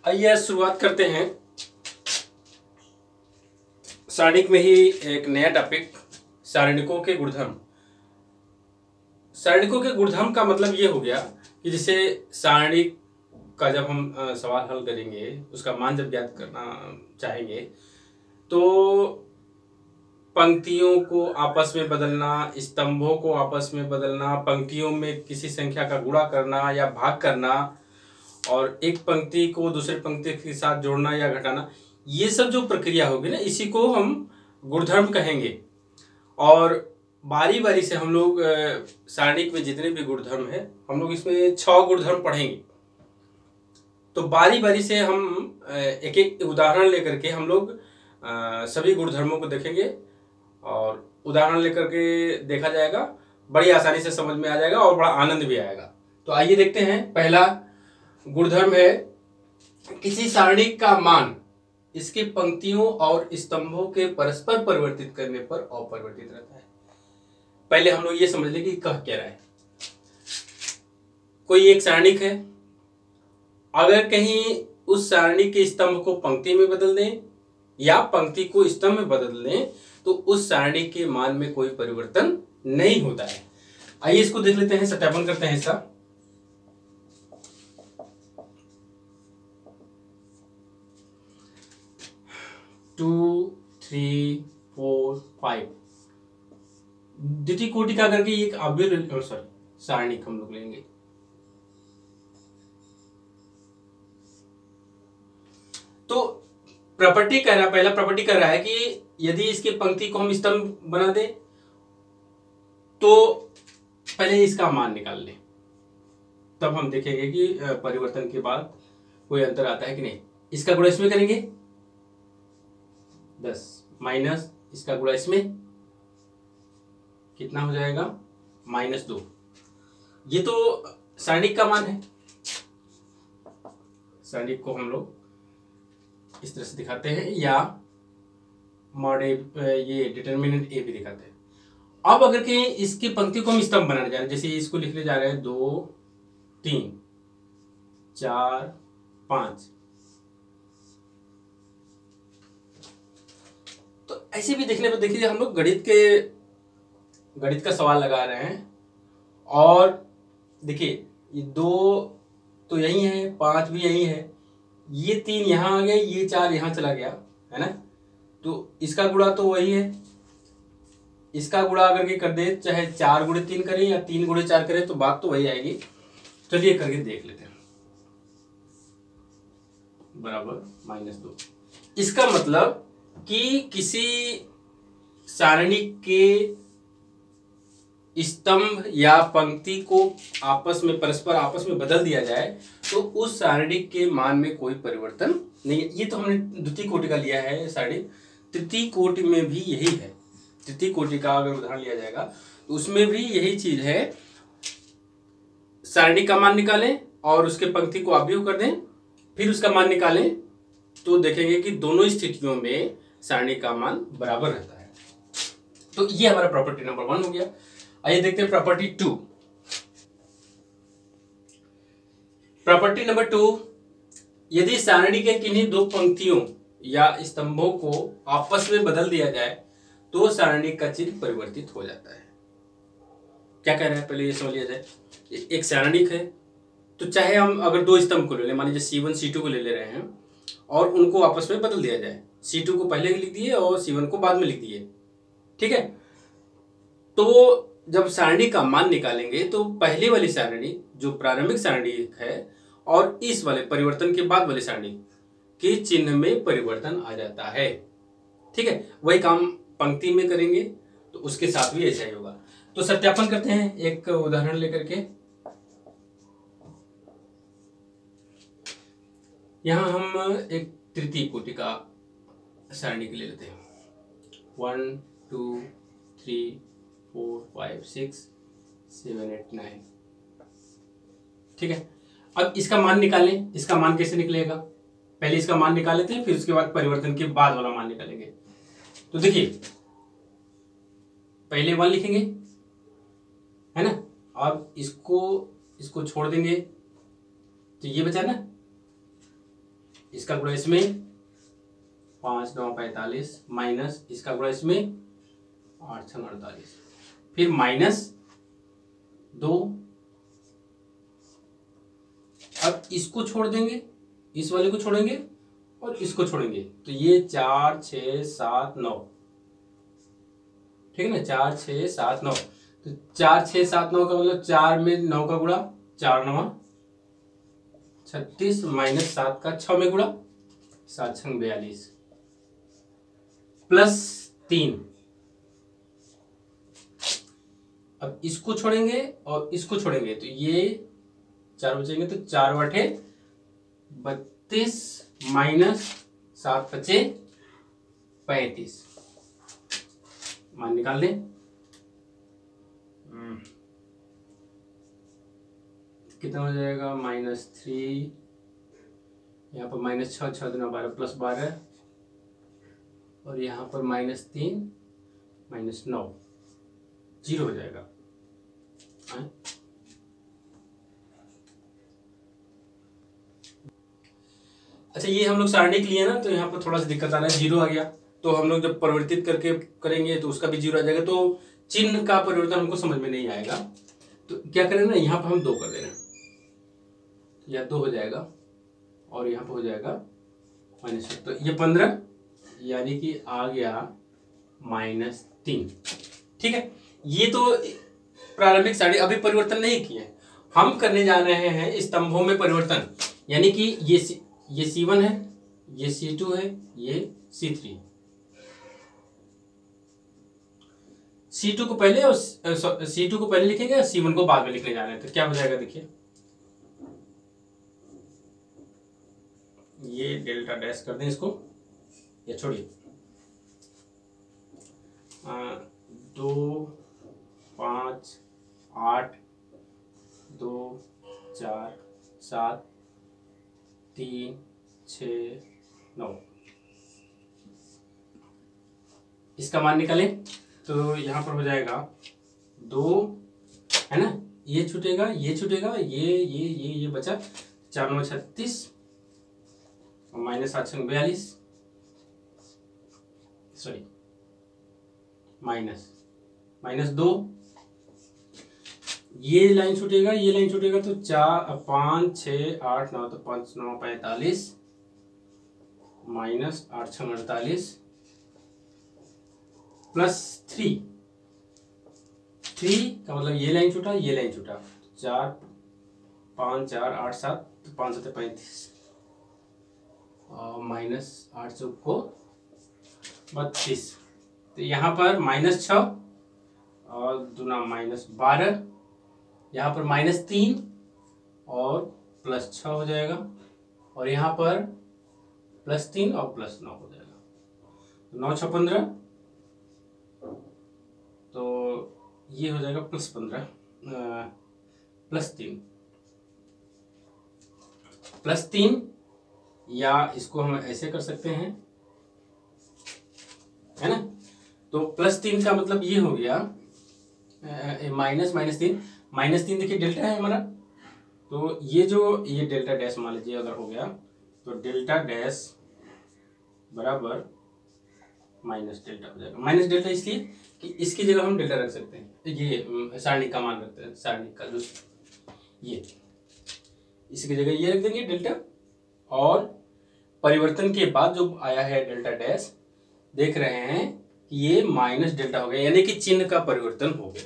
आइए शुरुआत करते हैं सारणिक में ही एक नया टॉपिक, सारणिकों के गुणधर्म। सारणिकों के गुणधर्म का मतलब ये हो गया कि जैसे सारणिक का जब हम सवाल हल करेंगे, उसका मान जब ज्ञात करना चाहेंगे तो पंक्तियों को आपस में बदलना, स्तंभों को आपस में बदलना, पंक्तियों में किसी संख्या का गुणा करना या भाग करना और एक पंक्ति को दूसरे पंक्ति के साथ जोड़ना या घटाना, ये सब जो प्रक्रिया होगी ना, इसी को हम गुणधर्म कहेंगे। और बारी बारी से हम लोग सारणिक में जितने भी गुणधर्म है, हम लोग इसमें 6 गुणधर्म पढ़ेंगे। तो बारी बारी से हम एक एक उदाहरण लेकर के हम लोग सभी गुणधर्मों को देखेंगे और उदाहरण लेकर के देखा जाएगा, बड़ी आसानी से समझ में आ जाएगा और बड़ा आनंद भी आएगा। तो आइए देखते हैं। पहला गुणधर्म है किसी सारणिक का मान इसके पंक्तियों और स्तंभों के परस्पर परिवर्तित करने पर अपरिवर्तित रहता है। पहले हम लोग ये समझ लें कि कह क्या रहा है। कोई एक सारणिक है, अगर कहीं उस सारणी के स्तंभ को पंक्ति में बदल दें या पंक्ति को स्तंभ में बदल दें तो उस सारणी के मान में कोई परिवर्तन नहीं होता है। आइए इसको देख लेते हैं, सत्यापन करते हैं इसका। टू, 3, 4, 5 द्वितीय कोटि का करके एक अवयव सारणिक हम लोग लेंगे। तो प्रॉपर्टी कह रहा है, पहला प्रॉपर्टी कह रहा है कि यदि इसके पंक्ति को हम स्तंभ बना दें तो पहले इसका मान निकाल लें, तब हम देखेंगे कि परिवर्तन के बाद कोई अंतर आता है कि नहीं। इसका गुणा इसमें करेंगे 10 माइनस इसका गुणा इसमें कितना हो जाएगा -2। ये तो सारणिक का मान है। सारणिक को हम लोग इस तरह से दिखाते हैं या मॉड ये डिटरमिनेंट ए भी दिखाते हैं। अब अगर के इसकी पंक्ति को हम स्तंभ बनाने जा रहे हैं, जैसे इसको लिखने जा रहे हैं 2, 3, 4, 5, तो ऐसे भी देखने पर देखिए हम लोग गणित का सवाल लगा रहे हैं और देखिए ये 2 तो यही है, 5 भी यही है, ये 3 यहां आ गया, ये 4 यहां चला गया है ना। तो इसका गुणा तो वही है, इसका गुणा अगर के कर दे, चाहे 4 गुणे 3 करें या 3 गुणे 4 करें तो बात तो वही आएगी। चलिए करके देख लेते हैं। बराबर -2। इसका मतलब कि किसी सारणी के स्तंभ या पंक्ति को परस्पर आपस में बदल दिया जाए तो उस सारणी के मान में कोई परिवर्तन नहीं है। ये तो हमने द्वितीय कोटि का लिया है सारणी। तृतीय कोटि में भी यही है। तृतीय कोटि का अगर उदाहरण लिया जाएगा तो उसमें भी यही चीज है। सारणी का मान निकालें और उसके पंक्ति को अवयव कर दें, फिर उसका मान निकालें तो देखेंगे कि दोनों स्थितियों में सारणी का मान बराबर रहता है। तो ये हमारा प्रॉपर्टी नंबर 1 हो गया। आइए देखते हैं प्रॉपर्टी 2। प्रॉपर्टी नंबर 2, यदि सारणी के किन्हीं 2 पंक्तियों या स्तंभों को आपस में बदल दिया जाए तो सारणी का चिन्ह परिवर्तित हो जाता है। क्या कह रहे हैं पहले ये समझ लिया जाए। एक सारणिक है तो चाहे हम अगर 2 स्तंभ को ले लें, मान लीजिए C1 C2 को ले रहे हैं और उनको आपस में बदल दिया जाए, C2 को पहले लिख दिए और C1 को बाद में लिख दिए, ठीक है। तो जब सारणी का मान निकालेंगे तो पहली वाली सारणी जो प्रारंभिक सारणी है और इस वाले परिवर्तन के बाद वाली सारणी के चिन्ह में परिवर्तन आ जाता है, ठीक है। वही काम पंक्ति में करेंगे तो उसके साथ भी ऐसा ही होगा। तो सत्यापन करते हैं एक उदाहरण लेकर के। यहां हम एक तृतीय कोटि का सारणी के ले लेते हैं। 1, 2, 3, 4, 5, 6, 7, 8, 9, ठीक है। अब इसका मान निकालें। इसका मान कैसे निकलेगा, पहले इसका मान निकाल लेते हैं, फिर उसके बाद परिवर्तन के बाद वाला मान निकालेंगे। तो देखिए पहले 1 लिखेंगे है ना, अब इसको छोड़ देंगे तो ये बचा ना, इसका गुणा इसमें 5 9 45 माइनस इसका गुणा इसमें 8 6 48, फिर -2। अब इसको छोड़ देंगे, इस वाले को छोड़ेंगे और इसको छोड़ेंगे, तो ये 4 6 7 9, ठीक है ना, 4 6 7 9। तो 4 6 7 9 का मतलब 4 में 9 का गुणा, 4 9 36 माइनस 7 का 6 में गुणा, 7 6 42 प्लस 3। अब इसको छोड़ेंगे और इसको छोड़ेंगे, तो ये 4 बचेंगे, तो 4 8 32 माइनस 7 5 35, मान निकाल दें। कितना हो जाएगा, -3, यहाँ पर -6 6 दूना 12 प्लस 12, और यहाँ पर -3 -9, 0 हो जाएगा। अच्छा, ये हम लोग सारणी के लिए ना, तो यहाँ पर थोड़ा सा दिक्कत आ रहा है, 0 आ गया, तो हम लोग जब परिवर्तित करके करेंगे तो उसका भी 0 आ जाएगा, तो चिन्ह का परिवर्तन हमको समझ में नहीं आएगा। तो क्या करें ना, यहाँ पर हम 2 कर दे रहे हैं, या 2 हो जाएगा, और यहाँ पर हो जाएगा -1, तो ये 15, यानी कि आ गया -3। ठीक है, ये तो प्रारंभिक सारणी, अभी परिवर्तन नहीं किए, हम करने जा रहे हैं स्तंभों में परिवर्तन, यानी कि ये C1 है, ये C2 है, ये C3। C2 को पहले और C2 को पहले लिखेंगे, C1 को बाद में लिखने जा रहे हैं, तो क्या हो जाएगा देखिए, ये डेल्टा डैश कर दें इसको, या छोड़िए, 2 5 8 2 4 7 3 6 9, इसका मान निकालें, तो यहाँ पर हो जाएगा 2, है ना, ये छूटेगा, ये छूटेगा, ये बचा, 4 9 36 और -8 6 42, सॉरी -2, ये लाइन छूटेगा, ये लाइन छूटेगा, तो 4 5 6 8 9, तो 5 9 45 -8 6 48 प्लस 3 का मतलब ये लाइन छूटा, ये लाइन छूटा, 4 5 4 8 7, तो 5 7 35 और -8 चौक को 32, तो यहाँ पर -6 और दूना -12, यहाँ पर -3 और +6 हो जाएगा, और यहाँ पर +3 और +9 हो जाएगा, 9 6 15, तो ये हो जाएगा +15 +3, या इसको हम ऐसे कर सकते हैं, है ना, तो +3 का मतलब ये हो गया -3 देखिए डेल्टा है हमारा, तो ये डेल्टा डैश मान लीजिए अगर हो गया, तो डेल्टा डैश बराबर -डेल्टा हो जाएगा। -डेल्टा इसलिए कि इसकी जगह हम डेल्टा रख सकते हैं, ये सारणी का मान रखते हैं, सारणी का जो ये, इसकी जगह ये रख देंगे डेल्टा, और परिवर्तन के बाद जो आया है डेल्टा डैश, देख रहे हैं कि ये -डेल्टा हो गया, यानी कि चिन्ह का परिवर्तन हो गया।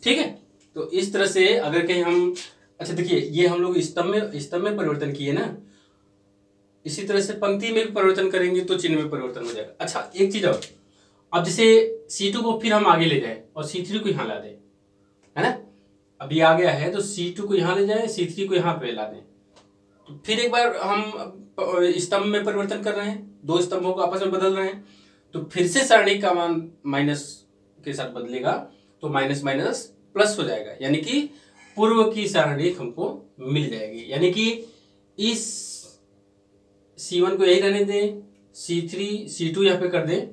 ठीक है, तो इस तरह से अगर कहीं हम, अच्छा देखिए, ये हम लोग स्तंभ में परिवर्तन किए ना, इसी तरह से पंक्ति में भी परिवर्तन करेंगे तो चिन्ह में परिवर्तन हो जाएगा। अच्छा, एक चीज और, अब जैसे C2 को फिर हम आगे ले जाए और C3 को यहाँ ला दें, है ना, अभी आ गया है, तो C2 को यहाँ ले जाए, C3 को यहाँ पे ला दें, तो फिर एक बार हम स्तंभ में परिवर्तन कर रहे हैं, 2 स्तंभों को आपस में बदल रहे हैं, तो फिर से सारणी का मान माइनस के साथ बदलेगा, तो माइनस माइनस प्लस हो जाएगा, यानी कि पूर्व की सारणी हमको मिल जाएगी। यानी कि इस C1 को यही रहने दें, C3 C2 यहाँ पे कर दें,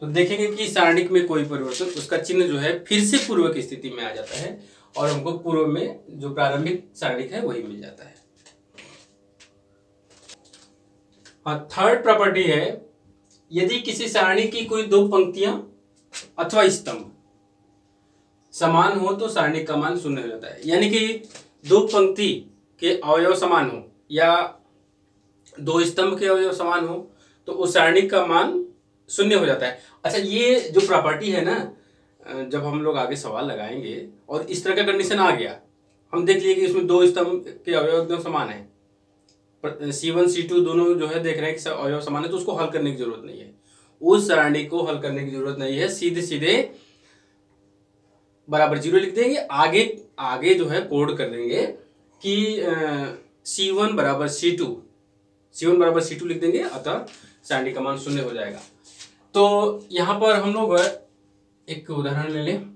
तो देखेंगे कि सारणिक में कोई परिवर्तन, उसका चिन्ह जो है फिर से पूर्व की स्थिति में आ जाता है, और हमको पूर्व में जो प्रारंभिक सारणिक है वही मिल जाता है। हाँ, थर्ड प्रॉपर्टी है, यदि किसी सारणी की कोई दो पंक्तियां अथवा स्तंभ समान हो तो सारणी का मान शून्य हो जाता है। यानी कि दो पंक्ति के अवयव समान हो या दो स्तंभ के अवयव समान हो तो उस सारणी का मान शून्य हो जाता है। अच्छा, ये जो प्रॉपर्टी है ना, जब हम लोग आगे सवाल लगाएंगे और इस तरह का कंडीशन आ गया, हम देख लिए कि इसमें दो स्तंभ के अवयव एकदम समान है, C1 C2 दोनों जो है देख रहे हैं कि अवयव समान है, तो उसको हल करने की जरूरत नहीं है, उस सारणी को हल करने की जरूरत नहीं है, सीधे सीधे बराबर 0 लिख देंगे। आगे आगे जो है कोड कर देंगे कि C1 बराबर C2 लिख देंगे, अतः सारणी का मान शून्य हो जाएगा। तो यहां पर हम लोग एक उदाहरण ले लें,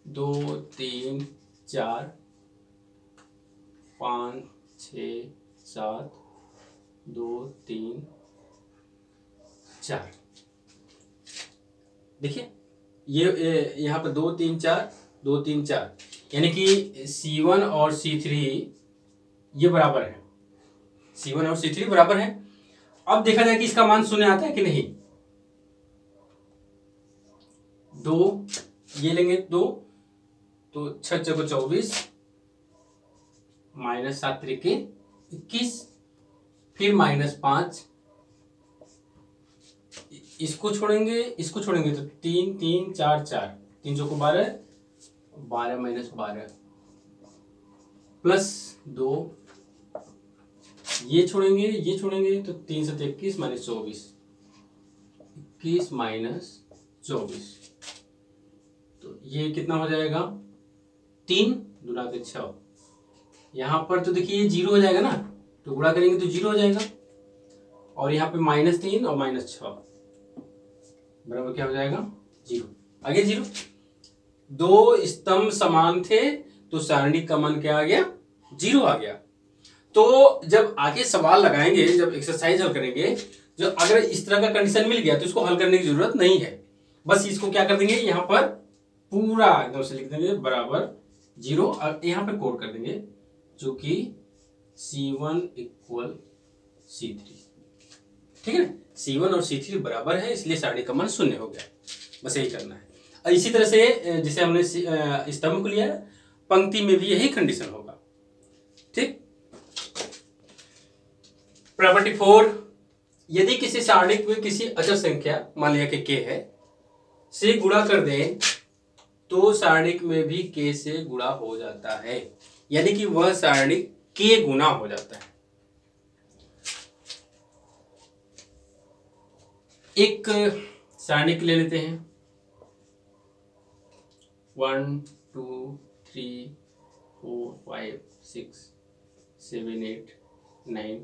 2 3 4 5 6 7 2 3 4। देखिए ये यहाँ पर 2 3 4 2 3 4, यानी कि C1 और C3 ये बराबर है, C1 और C3 बराबर है। अब देखा जाए कि इसका मान शून्य आता है कि नहीं। 2 ये लेंगे 2, तो 6 चौको 24 माइनस 7 त्रिके 21, फिर -5, इसको छोड़ेंगे तो 3 3 4 4, 3 चौको 12 12 माइनस 12 प्लस 2, ये छोड़ेंगे तो 3 7 21 माइनस 24, 21 माइनस 24, तो ये कितना हो जाएगा 3 दूना के 6। यहां पर तो देखिए ये 0 हो जाएगा ना, तो गुणा करेंगे तो 0 हो जाएगा, और यहाँ पे -3 और -6 बराबर क्या हो जाएगा 0। आगे 0, दो स्तंभ समान थे तो सारणी का मान क्या आ गया 0 आ गया। तो जब आगे सवाल लगाएंगे, जब एक्सरसाइज हल करेंगे, जब अगर इस तरह का कंडीशन मिल गया तो इसको हल करने की जरूरत नहीं है, बस इसको क्या कर देंगे यहाँ पर पूरा एकदम से लिख देंगे बराबर 0, और यहाँ पे कोड कर देंगे जो कि C1 = C3, ठीक है ना। C1 और C3 बराबर है, इसलिए सारणी का मान शून्य हो गया, बस यही करना है। और इसी तरह से जैसे हमने स्तंभ को लिया, पंक्ति में भी यही कंडीशन होगा, ठीक। प्रॉपर्टी 4, यदि किसी सारणी में किसी अचर संख्या मान लिया कि k है से गुणा कर दें तो सारणी में भी k से गुणा हो जाता है, यानी कि वह सारणी k गुना हो जाता है। एक सारणी ले लेते हैं 1 2 3 4 5 6 7 8 9।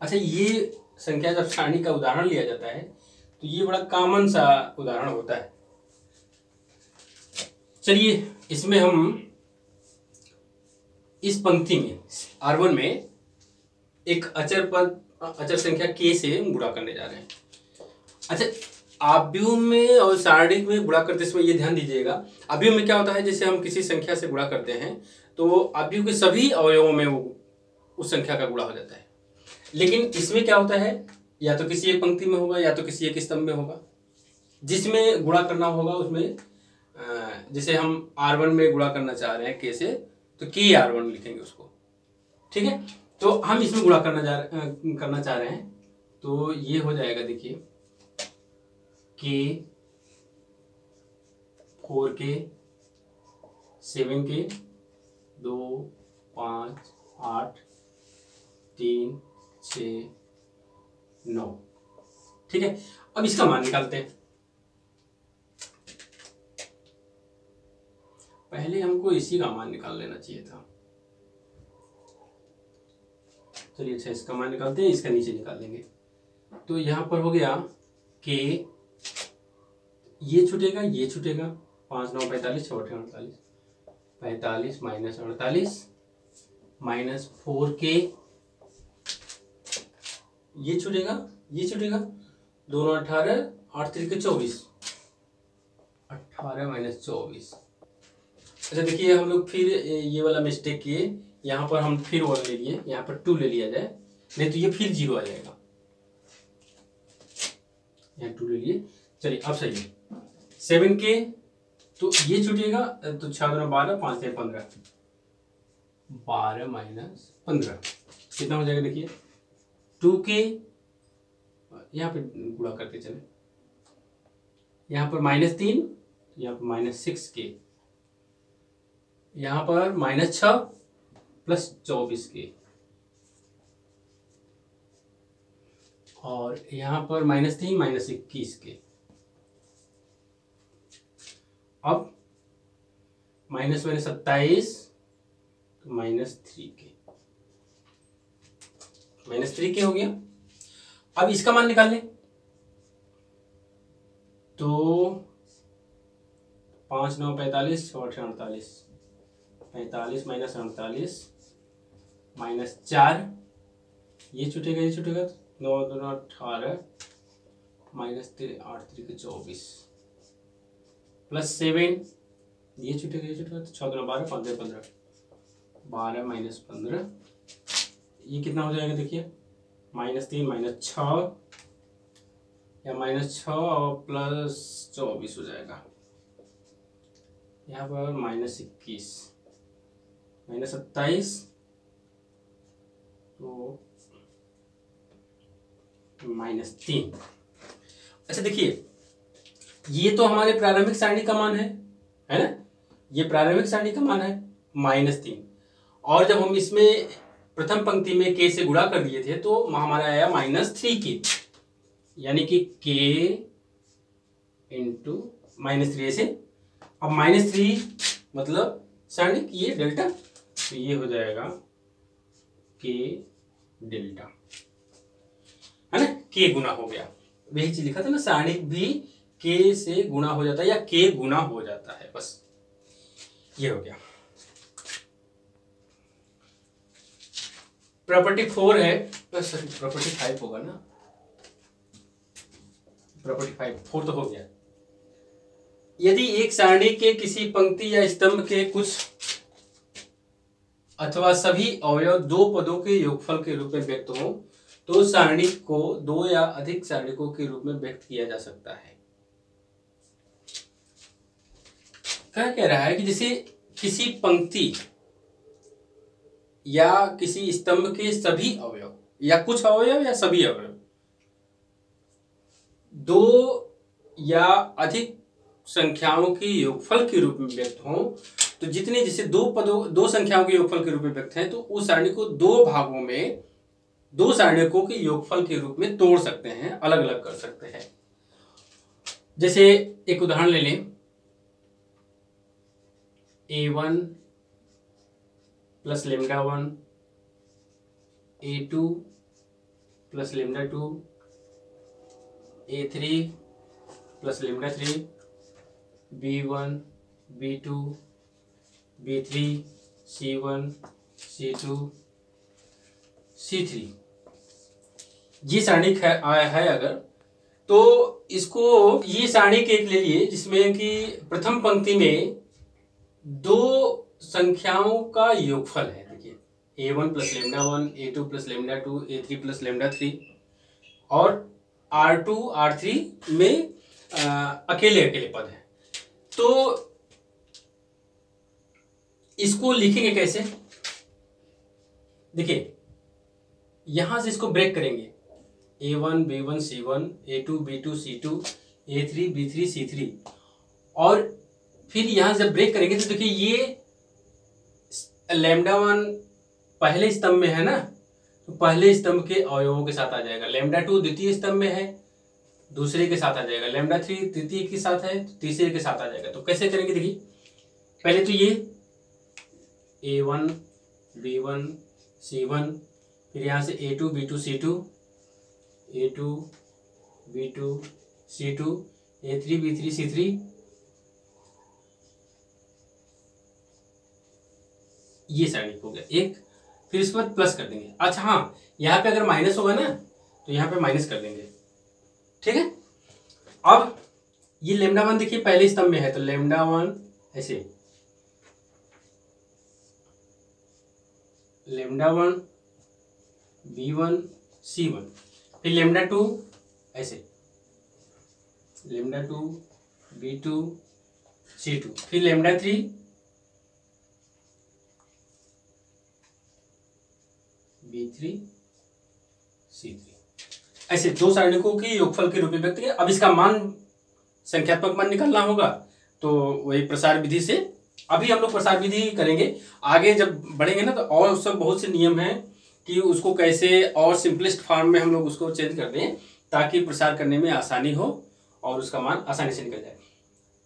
अच्छा, ये संख्या जब सारणी का उदाहरण लिया जाता है तो ये बड़ा कॉमन सा उदाहरण होता है। चलिए इसमें हम इस पंक्ति में R1 में एक अचर संख्या k से गुणा करने जा रहे हैं। अच्छा, आव्यूह में और सारणी में गुणा करते समय ये ध्यान दीजिएगा, आव्यूह में क्या होता है, जैसे हम किसी संख्या से गुणा करते हैं तो आव्यूह के सभी अवयवों में वो उस संख्या का गुणा हो जाता है। लेकिन इसमें क्या होता है, या तो किसी एक पंक्ति में होगा या तो किसी एक स्तंभ में होगा, जिसमें गुणा करना होगा उसमें जैसे हम R1 में गुणा करना चाह रहे हैं k से, तो k R1 लिखेंगे उसको, ठीक है। तो हम इसमें गुणा करना चाह रहे हैं, तो ये हो जाएगा, देखिए k 4k 7k 2 5 8 3 6 9, ठीक है। अब इसका मान निकालते हैं। पहले हमको इसी का मान निकाल लेना चाहिए था। चलिए अच्छा, इसका मान निकालते हैं, इसका नीचे निकाल लेंगे। तो यहाँ पर हो गया k, ये छूटेगा 5 9 45 6 8 48 45 माइनस 48 माइनस 4k, ये छूटेगा 2 9 18 8 3 24 18 माइनस 24। अच्छा देखिए, हम लोग फिर ये वाला मिस्टेक किए यहाँ पर हम फिर 1 ले लिए, यहाँ पर 2 ले लिया जाए, नहीं तो ये फिर 0 आ जाएगा। यहाँ 2 ले लिए, चलिए अब सही है। 7k तो ये छूटेगा, तो 6 दूना 12, 5 से 15, 12 माइनस 15 कितना हो जाएगा देखिए 2k, यहाँ पे गुणा करते चले, यहाँ पर -3, यहाँ पर -6k, यहाँ पर -6 प्लस 24k, और यहाँ पर -3 -21k। अब माइनस -27 तो -3k, -3k हो गया। अब इसका मान निकाल लें तो 5 9 45 6 8 48, 45 माइनस 48 -4, ये छूटेगा, ये छूटेगा, 9 2 18 -8 3 24 प्लस 7, ये छूटेगा, ये छूटेगा, तो 6 2 12 5 2 15, 12 माइनस 15, ये कितना हो जाएगा देखिए -3 -6 या -6 और प्लस 24 हो जाएगा, यहाँ पर -21 -27 तो -3। अच्छा देखिए ये तो हमारे प्रारंभिक सारणी का मान है ना, ये प्रारंभिक सारणी का मान है -3, और जब हम इसमें प्रथम पंक्ति में k से गुणा कर दिए थे तो हमारा आया -3k, यानी कि k इंटू -3 ऐसे। अब -3 मतलब सारणी ये डेल्टा, तो ये हो जाएगा k डेल्टा, है ना, k गुना हो गया, वही चीज लिखा था ना, सारणी भी k से गुना हो जाता है या k गुना हो जाता है, बस ये हो गया। प्रॉपर्टी 4 है, सॉरी प्रॉपर्टी 5 होगा ना, प्रॉपर्टी 4 तो हो गया। यदि एक सारणी के किसी पंक्ति या स्तंभ के कुछ अथवा सभी अवयव दो पदों के योगफल के रूप में व्यक्त हो तो सारणी को दो या अधिक सारणिकों के रूप में व्यक्त किया जा सकता है। क्या कह रहा है कि जैसे किसी पंक्ति या किसी स्तंभ के सभी अवयव या कुछ अवयव या सभी अवयव दो या अधिक संख्याओं के योगफल के रूप में व्यक्त हो, तो जितने जैसे दो संख्याओं के योगफल के रूप में व्यक्त है तो उस सारणी को दो भागों में दो सारणिकों के योगफल के रूप में तोड़ सकते हैं, अलग अलग कर सकते हैं। जैसे एक उदाहरण ले लें, A1 plus λ1, A2 plus λ2, A3 plus λ3, B1 B2 B3 C1 C2 C3, ये सारणिक है अगर, तो इसको ये सारणिक एक ले लिए जिसमें कि प्रथम पंक्ति में दो संख्याओं का योगफल है। देखिए A1 plus λ1, A2 plus λ2, A3 plus λ3, और R2 R3 में अकेले अकेले पद है। तो इसको लिखेंगे कैसे, देखिए यहां से इसको ब्रेक करेंगे, A1 B1 C1, A2 B2 C2, A3 B3 C3, और फिर यहां से ब्रेक करेंगे तो देखिए ये λ1 पहले स्तंभ में है ना, तो पहले स्तंभ के अवयवों के साथ आ जाएगा, λ2 द्वितीय स्तंभ में है दूसरे के साथ आ जाएगा, λ3 तृतीय के साथ है तो तीसरे के साथ आ जाएगा। तो कैसे करेंगे, देखिए पहले तो ये A1 B1 C1, फिर यहाँ से A2 B2 C2, A2 B2 C2, A3 B3 C3, ये सारणिक हो गया एक। फिर इसके बाद प्लस कर देंगे। अच्छा हाँ, यहाँ पे अगर माइनस होगा ना तो यहाँ पे माइनस कर देंगे, ठीक है। अब ये λ1 देखिए पहले स्तंभ में है तो λ1 ऐसे, λ1 b1 c1, फिर λ2 ऐसे λ2 b2 c2, फिर λ3 b3 c3, ऐसे दो सारणिकों के योगफल के रूप में व्यक्त किया। अब इसका मान, संख्यात्मक मान निकालना होगा, तो वही प्रसार विधि से, अभी हम लोग प्रसार विधि करेंगे, आगे जब बढ़ेंगे ना तो और सब बहुत से नियम हैं कि उसको कैसे और सिंपलेस्ट फॉर्म में हम लोग उसको चेंज कर दें ताकि प्रसार करने में आसानी हो और उसका मान आसानी से निकल जाए।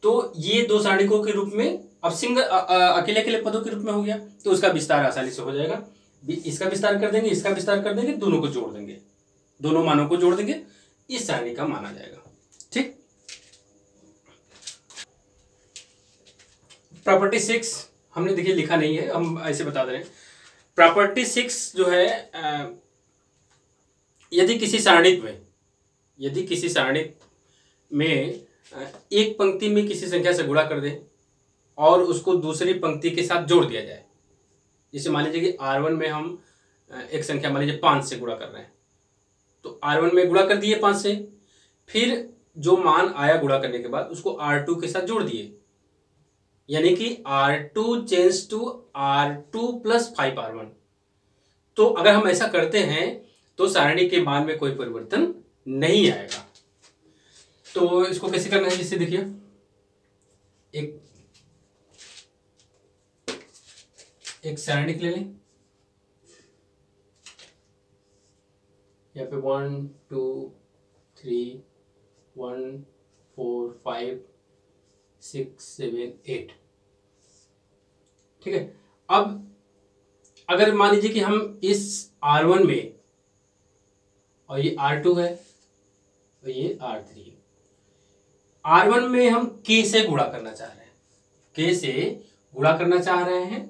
तो ये दो सारणिकों के रूप में, अब सिंगल अकेले अकेले पदों के रूप में हो गया, तो उसका विस्तार आसानी से हो जाएगा। इसका विस्तार कर देंगे, इसका विस्तार कर देंगे, दोनों को जोड़ देंगे, दोनों मानों को जोड़ देंगे, इस सारणी का मान आ जाएगा। ठीक। प्रॉपर्टी 6 हमने देखिए लिखा नहीं है, हम ऐसे बता दे रहे हैं। प्रॉपर्टी 6 जो है, यदि किसी सारणी में एक पंक्ति में किसी संख्या से गुणा कर दें और उसको दूसरी पंक्ति के साथ जोड़ दिया जाए, जैसे मान लीजिए कि R1 में हम एक संख्या मान लीजिए 5 से गुणा कर रहे हैं, तो R1 में गुणा कर दिए 5 से, फिर जो मान आया गुणा करने के बाद उसको R2 के साथ जोड़ दिए, यानी कि R2 change to R2 plus 5R1। तो अगर हम ऐसा करते हैं तो सारणी के मान में कोई परिवर्तन नहीं आएगा। तो इसको कैसे करना है, जिससे देखिए एक सारणी ले लें, यहाँ पे 1 2 3 1 4 5 6 7 8, ठीक है। अब अगर मान लीजिए कि हम इस R1 में, और ये R2 है और ये R3 है, R1 में हम K से गुणा करना चाह रहे हैं, K से गुणा करना चाह रहे हैं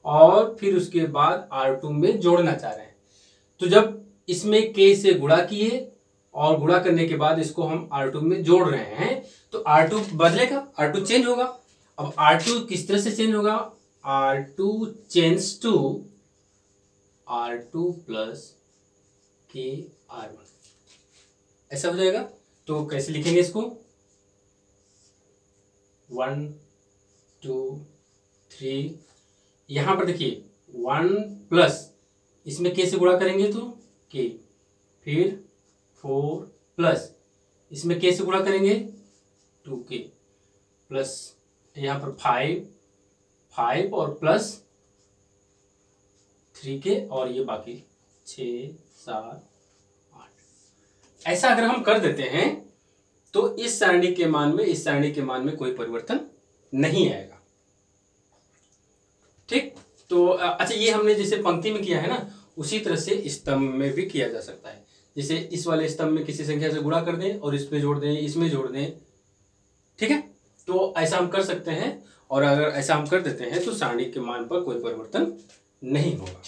और फिर उसके बाद R2 में जोड़ना चाह रहे हैं। तो जब इसमें K से गुणा किए और गुणा करने के बाद इसको हम R2 में जोड़ रहे हैं तो R2 बदलेगा, R2 चेंज होगा। अब R2 किस तरह से चेंज होगा, R2 change to R2 plus K R1, ऐसा हो जाएगा। तो कैसे लिखेंगे इसको, 1 2 3, यहां पर देखिए 1 प्लस इसमें K से गुणा करेंगे तो K, फिर 4 प्लस इसमें K से गुणा करेंगे 2K, प्लस यहाँ पर 5 और प्लस 3K और ये बाकी 6 7 8। ऐसा अगर हम कर देते हैं तो इस सारणी के मान में, इस सारणी के मान में कोई परिवर्तन नहीं आएगा। ठीक। तो अच्छा, ये हमने जैसे पंक्ति में किया है ना, उसी तरह से स्तंभ में भी किया जा सकता है। जैसे इस वाले स्तंभ में किसी संख्या से गुणा कर दें और इसमें जोड़ दें, इसमें जोड़ दें, ठीक है। तो ऐसा हम कर सकते हैं, और अगर ऐसा हम कर देते हैं तो सारणी के मान पर कोई परिवर्तन नहीं होगा।